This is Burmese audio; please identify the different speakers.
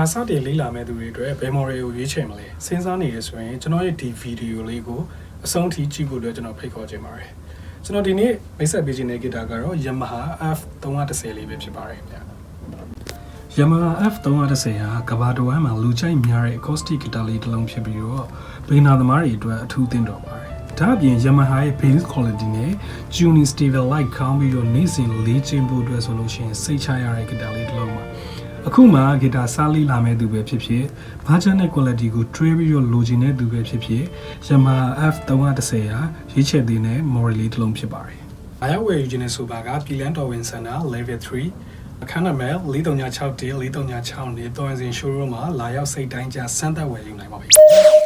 Speaker 1: guitar စတင်လေ့လာမဲ့သူတွေအတွက်ဘယ် model ကိုရွေးချယ်မလဲစဉ်းစားနေရဆိုရင်ကျွန်တော်ရဲ့ဒီ video လေးကိုအဆုံးထိကြည့်ဖို့အတွက်ကျွန်တော်ဖိတ်ခေါ်ချင်ပါတယ်ကျွန်တော်ဒီနေ့မိတ်ဆက်ပေးခြင်းတဲ့ guitar ကတော့ Yamaha F310 လေးပဲဖြစ်ပါတယ်ဗျာ Yamaha F310 ဟာကမ္ဘာတစ်ဝန်းမှာလူကြိုက်များတဲ့ acoustic guitar လေးတစ်လုံးဖြစ်ပြီးတော့beginner သမားတွေအတွက်အထူးသင့်တော်ပါတယ်ဒါအပြင် Yamaha ရဲ့ bass quality နဲ့ tuning stable light ကောင်းပြီးတော့နေ့စဉ်လေ့ကျင့်ဖို့အတွက်ဆိုလို့ရှိရင်စိတ်ချရတဲ့ guitar လေးတစ်လုံးပါအခုမှ guitar စလေးလာမဲ့သူပဲဖြစ်ဖြစ် budget နဲ့ quality ကို try ပြီးတော့လိုချင်တဲ့သူပဲဖြစ်ဖြစ် Yamaha F310 ဟာရွေးချယ်တဲ့ model လေးတစ်လုံးဖြစ်ပါတယ်။အားရဝယ်ယူခြင်းနဲ့ဆိုပါကပြည်လန်းတော်ဝင်စင်တာ level 3အခန်းနံပါတ်4361 4361နဲ့တော်ရင် showroom မှာလာရောက်စိတ်တိုင်းကြစမ်းသပ်ဝယ်ယူနိုင်ပါပြီ။